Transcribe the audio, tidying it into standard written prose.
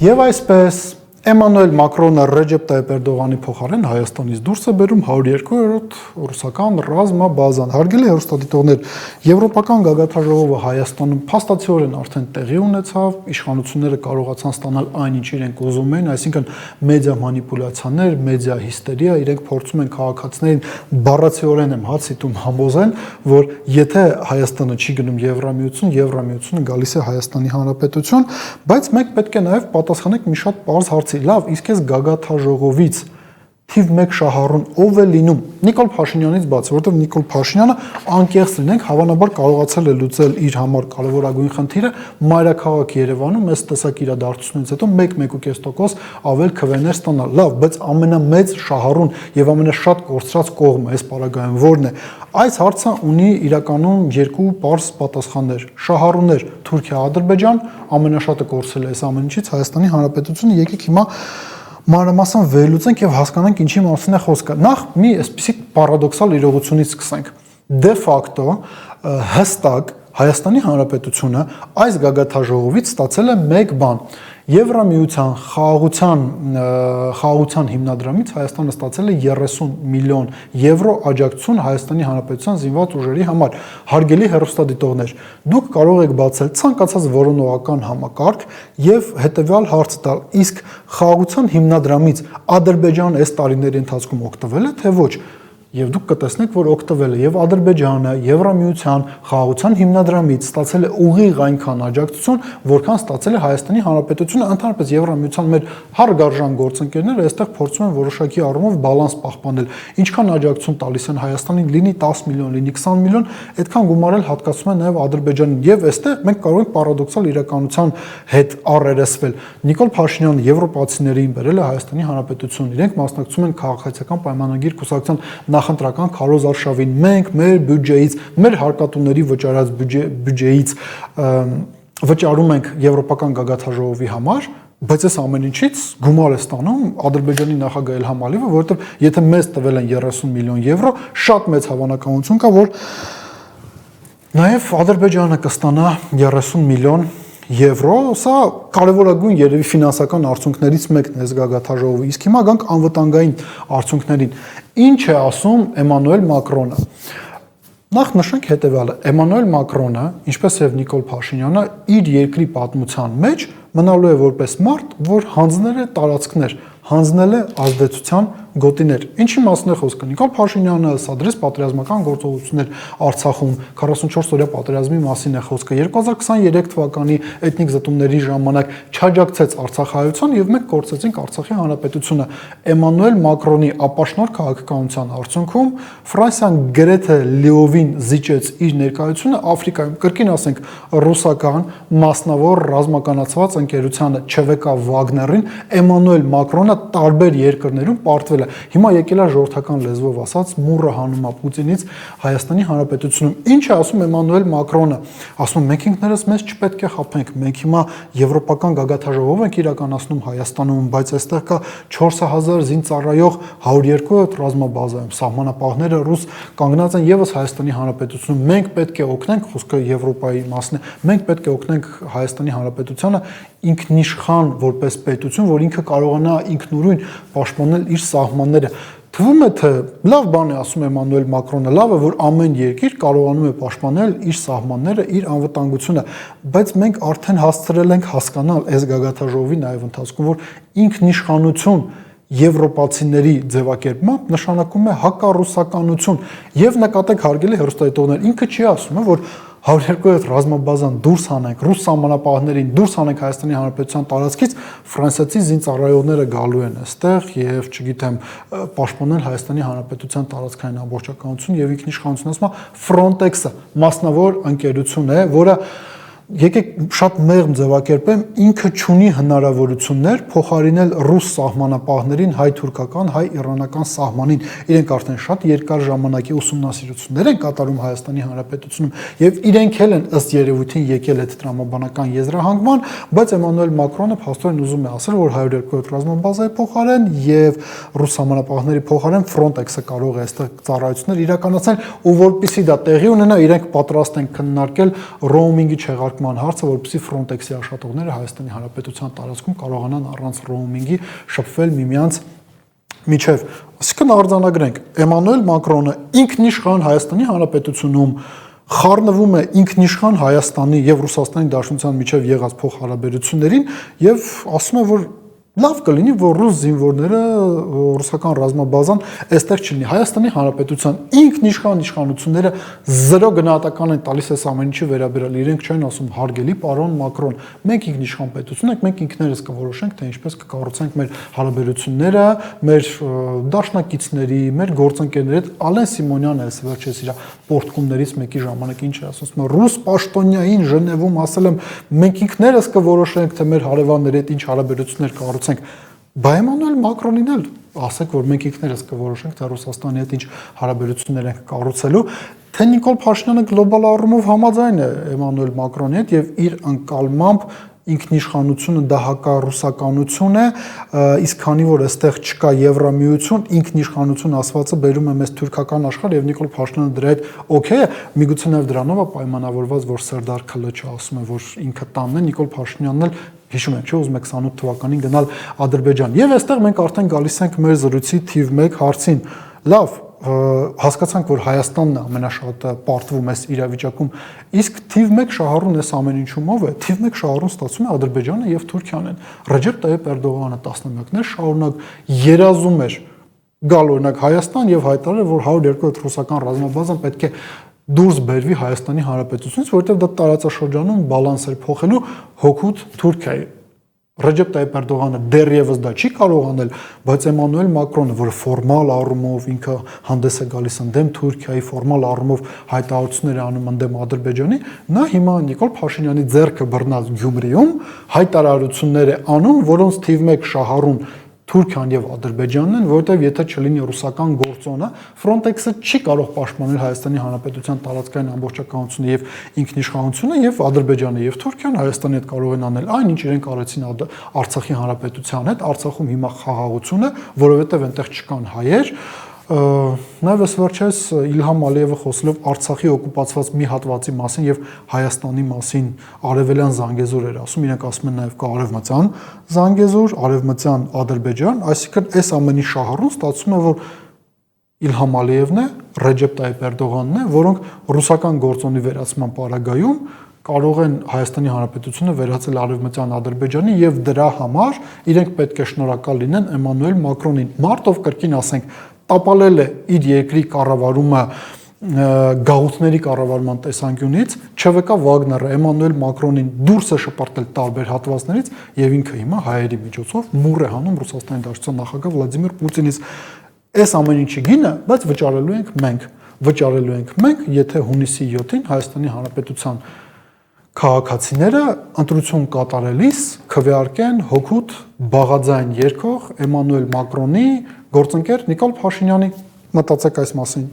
Եվ այսպես Էմանուել Մակրոնը Ռեջեփ Տայիպ Էրդողանի փոխարեն Հայաստանից դուրս է բերում 102-րդ ռուսական ռազմաբազան։ Հարգելի հեռուստադիտողներ, Եվրոպական գագաթնաժողովը Հայաստանում փաստացիորեն արդեն տեղի ունեցավ, իշխանությունները կարողացան ստանալ այն, ինչ իրենք ուզում էին, այսինքն մեդիա մանիպուլյացիաներ, մեդիա հիստերիա, իրենք փորձում են քաղաքացիներին բառացիորեն եմ հացիտում համոզել, որ եթե Հայաստանը չի գնում Եվրամիություն գալիս է Հայաստանի Հանրապետություն, բայց մենք պետք է նաև պատասխանենք մի շատ պարզ հարցի։ Լավ, իսկ այս գագաթնաժողովից թիվ 1 շահառուն ով է լինում Նիկոլ Փաշինյանից բաց, որովհետև Նիկոլ Փաշինյանը անկեղծ լինենք հավանաբար կարողացել է լուծել իր համար կարևորագույն խնդիրը մայրաքաղաք Երևանում այս տեսակ իրադարձությունից հետո 1-1.5% ավել քվեներ ստանալ։ Լավ, բայց ամենամեծ շահառուն եւ ամենաշատ կորցրած կողմը այս պարագայում որն է։ Այս հարցը ունի իրականում երկու պարզ պատասխաններ։ Շահառուներ Թուրքիա-Ադրբեջան, ամենաշատը կորցրել է այս ամեն ինչից Հայաստանի Հանրապետությունը։ Եկեք հիմա մանրամասն վերլուծենք եւ հասկանանք ինչի մասին է խոսքը։ Նախ մի այսպիսի պարադոքսալ իրողությունից սկսենք։ Դե ֆակտո հստակ Հայաստանի Հանրապետությունը այս գագաթնաժողովից ստացել է մեկ բան։ Եվրամիության խաղաղության հիմնադրամից Հայաստանը ստացել է 30 միլիոն եվրո աջակցություն Հայաստանի Հանրապետության զինված ուժերի համար։ Հարգելի հեռուստադիտողներ, դուք կարող եք բացել ցանկացած որոնողական համակարգ եւ հետեւյալ հարցը տալ. իսկ խաղաղության հիմնադրամից Ադրբեջանը այս տարիների ընթացքում օգտվել է թե ոչ։ Եվ դուք կտեսնեք, որ օգտվել է եւ Ադրբեջանը, Եվրամիության խաղաղության հիմնադրամից ստացել է ուղիղ այնքան աջակցություն, որքան ստացել է Հայաստանի Հանրապետությունը, ընդհանրապես Եվրամիության մեր հարգարժան գործընկերները այստեղ փորձում են որոշակի առումով բալանս պահպանել։ Ինչքան աջակցություն տալիս են Հայաստանին, լինի 10 միլիոն, լինի 20 միլիոն, այդքան գումար էլ հատկացում են նաեւ Ադրբեջանին։ Եվ այստեղ մենք կարող ենք պարադոքսալ իրականության հետ առերեսվել։ Նիկոլ Փաշինյանը եվրոպացիներին բերել է Հայաստանի Հանրապետություն, իրենք մասնակցում են քաղաքացիական պայմանագիր կուսակցության նախընտրական քարոզ արշավին, մենք մեր բյուջեից, մեր հարկատուների վճարած բյուջեից վճարում ենք Եվրոպական գագաթնաժողովի համար, բայց այս ամեն ինչից գումար է ստանում Ադրբեջանի նախագահ Իլհամ Ալիևը, որովհետև եթե մեզ տվել են 30 միլիոն եվրո, շատ մեծ հավանականություն կա, որ նաև Ադրբեջանը կստանա 30 միլիոն եվրո, սա կարևորագույն երևի ֆինանսական արդյունքներից մեկն է գագաթնաժողովի։ Իսկ հիմա գանք անվտանգային արդյունքներին։ Ինչ է ասում Էմանուել Մակրոնը։ Նախ նշենք հետևյալը. Էմանուել Մակրոնը, ինչպես եւ Նիկոլ Փաշինյանը, իր երկրի պատմության մեջ մնալու է որպես մարդ, որ հանձնել է տարածքներ, հանձնել է ազդեցության գոտիներ։ Ինչի մասին է խոսքը։ Նիկոլ Փաշինյանը սադրեց պատերազմական գործողություններ Արցախում, 44-օրյա պատերազմի մասին է խոսքը։ 2023 թվականի էթնիկ զտումների ժամանակ չաջակցեց Արցախահայության եւ մենք կորցրեցինք Արցախի հանրապետությունը։ Էմանուել Մակրոնի ապաշնոր քաղաքականության արդյունքում Ֆրանսիան գրեթե լիովին զիջեց իր ներկայությունը Աֆրիկայում, կրկին ասենք ռուսական մասնավոր ռազմականացված ընկերությանը ՉՎԿ Վագներին Էմանուել Մակրոնը տարբեր երկրներում պարտվել է։ Հիմա եկել է ժողովրդական լեզվով ասած մուրը հանում է Պուտինից Հայաստանի Հանրապետությունում։ Ինչ է ասում Էմանուել Մակրոնը։ Ասում մենք ինքներս մեզ չպետք է խաբենք։ Մենք հիմա եվրոպական գագաթնաժողով ենք իրականացնում Հայաստանում, բայց այստեղ կա 4000 զինծառայող 102 ռազմաբազայում սահմանապահները ռուս կանգնած են եւս Հայաստանի Հանրապետությունում։ Մենք պետք է օգնենք, խոսքը Եվրոպայի մասն է։ Մենք պետք է օգնենք Հայաստանի Հանրապետությանը ինքնիշխան որպես պետություն, որ ինքը կարողանա ինքնուրույն պաշտպանել իր սահմանները։ Թվում է թե լավ բան է ասում Էմանուել Մակրոնը, լավ է որ ամեն երկիր կարողանում է պաշտպանել իր սահմանները, իր անվտանգությունը, բայց մենք արդեն հասցրել ենք հասկանալ այս գագաթնաժողովի նաև ընթացքում, որ ինքնիշխանություն եվրոպացիների ձևակերպմամբ նշանակում է հակառուսականություն եւ նկատեք հարգելի հեռուստադիտողներ, ինքը չի ասում, որ 102 ռազմաբազան դուրս հանենք, ռուս սահմանապահներին դուրս հանենք Հայաստանի Հանրապետության տարածքից, ֆրանսիացի զինծառայողները գալու են այստեղ եւ, չգիտեմ, պաշտպանել Հայաստանի Հանրապետության տարածքային ամբողջականություն եւ ինքնիշխանություն, ասում Frontex-ը մասնավոր ընկերություն է, որը եկեք շատ մեղմ ձևակերպեմ, ինքը չունի հնարավորություններ փոխարինել ռուս սահմանապահներին հայ-թուրքական, հայ-իրանական սահմանին։ Իրենք արդեն շատ երկար ժամանակի ուսումնասիրություններ են կատարում Հայաստանի Հանրապետությունում եւ իրենք էլ են ըստ երևույթին եկել այդ տրամաբանական եզրահանգման, բայց Էմանուել Մակրոնը փաստորեն ուզում է ասել, որ 102 ռազմաբազայի փոխարեն եւ ռուս սահմանապահների փոխարեն Frontex-ը կարող է այստեղ ծառայություններ իրականացնել ու որպեսզի դա տեղի ունենա, իրենք պատրաստ են քննարկել ռոումինգի չեղարկել թողարկման հարցը, որպեսզի Frontex-ի աշխատողները Հայաստանի Հանրապետության տարածքում կարողանան առանց ռոումինգի շփվել միմյանց միջև։ Այսինքն արձանագրենք, Էմանուել Մակրոնը ինքնիշխան Հայաստանի Հանրապետությունում խառնվում է ինքնիշխան Հայաստանի եւ Ռուսաստանի Դաշնության միջև եղած փոխհարաբերություններին եւ ասում է, որ լավ կլինի, որ ռուս զինվորները, ռուսական ռազմաբազան այստեղ չլինի։ Հայաստանի Հանրապետության ինքնիշխան իշխանությունները զրո գնահատական են տալիս այս ամեն ինչի վերաբերյալ։ Իրենք չեն ասում հարգելի պարոն Մակրոն, մենք ինքնիշխան պետություն ենք, մենք ինքներս կորոշենք, թե ինչպես կկառուցենք մեր հարաբերությունները, մեր դաշնակիցների, մեր գործընկերների հետ։ Ալեն Սիմոնյանը այս վերջերս իր պորտկումներից մեկի ժամանակ ինչ է ասում, ռուս պաշտոնյային Ժնևում ասել եմ, մենք ինքներս կորոշենք, թե մեր հարևանների հետ ինչ հարաբերություններ կառուցենք։ Բա Էմանուել Մակրոնին էլ ասեք, որ մենք ինքներս կորոշենք, թե Ռուսաստանի հետ ինչ հարաբերություններ ենք կառուցելու, թե Նիկոլ Փաշինյանը գլոբալ առումով համաձայն է Էմանուել Մակրոնի հետ եւ իր ընկալմամբ ինքնիշխանությունը դա հակառուսականություն է, իսկ քանի որ այստեղ չկա Եվրամիություն, ինքնիշխանություն ասվածը բերում է մեզ թուրքական աշխարհ եւ Նիկոլ Փաշինյանը դրա հետ օքեյ է, միգուցե նաեւ դրանով է պայմանավորված, որ Սերդար Քլչը ասում է, որ ինքը տանն է, Նիկոլ Փաշինյանն էլ հիշում եք, չէ՞, ուզում եք 28 թվականին գնալ Ադրբեջան։ Եվ այստեղ մենք արդեն գալիս ենք մեր զրույցի թիվ 1 հարցին։ Լավ, հասկացանք, որ Հայաստանն է ամենաշատը պարտվում այս իրավիճակում, իսկ թիվ 1 շահառուն այս ամեն ինչում ով է։ Թիվ 1 շահառուն ստացվում է Ադրբեջանը եւ Թուրքիան են։ Ռեջեփ Տայիպ Էրդողանը տասնամյակներ շարունակ երազում էր գալ օրինակ Հայաստան եւ հայտարարել, որ 102 ռուսական ռազմաբազան պետք է դուրս բերվի Հայաստանի Հանրապետությունից, որովհետև դա տարածաշրջանում բալանս էր փոխելու հօգուտ Թուրքիայի։ Ռեջեփ Տայիպ Էրդողանը դեռևս դա չի կարող անել, բայց Էմանուել Մակրոնը, որը ֆորմալ առումով ինքը հանդես է գալիս ընդդեմ Թուրքիայի, ֆորմալ առումով հայտարարություններ է անում ընդդեմ Ադրբեջանի, նա հիմա Նիկոլ Փաշինյանի ձեռքը բռնած Գյումրիում հայտարարություններ է անում, որոնց թիվ 1 շահառուն Թուրքիան եւ Ադրբեջանն են, որովհետեւ եթե չլինի ռուսական գործոնը, Frontex-ը չի կարող պաշտպանել Հայաստանի Հանրապետության տարածքային ամբողջականությունը եւ ինքնիշխանությունը եւ Ադրբեջանը եւ Թուրքիան Հայաստանի հետ կարող են անել այն, ինչ իրենք արեցին Արցախի Հանրապետության հետ։ Արցախում հիմա խաղաղություն է, որովհետեւ այնտեղ չկան հայեր։ Նաև այս վերջերս Իլհամ Ալիևը խոսելով Արցախի օկուպացված մի հատվածի մասին եւ Հայաստանի մասին արևելյան Զանգեզուր էր ասում, իրենք ասում են նաև կա արևմտյան Զանգեզուր, արևմտյան Ադրբեջան, այսինքն այս ամենի շահառուն ստացվում է, որ Իլհամ Ալիևն է, Ռեջեփ Տայիպ Էրդողանն է, որոնք ռուսական գործոնի վերացման պարագայում կարող են Հայաստանի Հանրապետությունը վերածել արևմտյան Ադրբեջանի եւ դրա համար իրենք պետք է շնորհակալ լինեն Էմանուել Մակրոնին։ Մարտով կրկին ասենք տապալել է իր երկրի կառավարումը գաղութների կառավարման տեսանկյունից, ՉՎԿ Վագները Էմանուել Մակրոնին դուրս է շպրտել տարբեր հատվածներից եւ ինքը հիմա հայերի միջոցով մուռ է հանում Ռուսաստանի Դաշնության նախագահ Վլադիմիր Պուտինից։ Այս ամեն ինչի գինը, բայց վճարելու ենք մենք։ Վճարելու ենք մենք, եթե հունիսի 7-ին Հայաստանի Հանրապետության քաղաքացիները ընտրություն կատարելիս քվեարկեն հօգուտ բաղաձայն երկող Էմանուել Մակրոնի գործընկեր Նիկոլ Փաշինյանի։ Մտածեք այս մասին։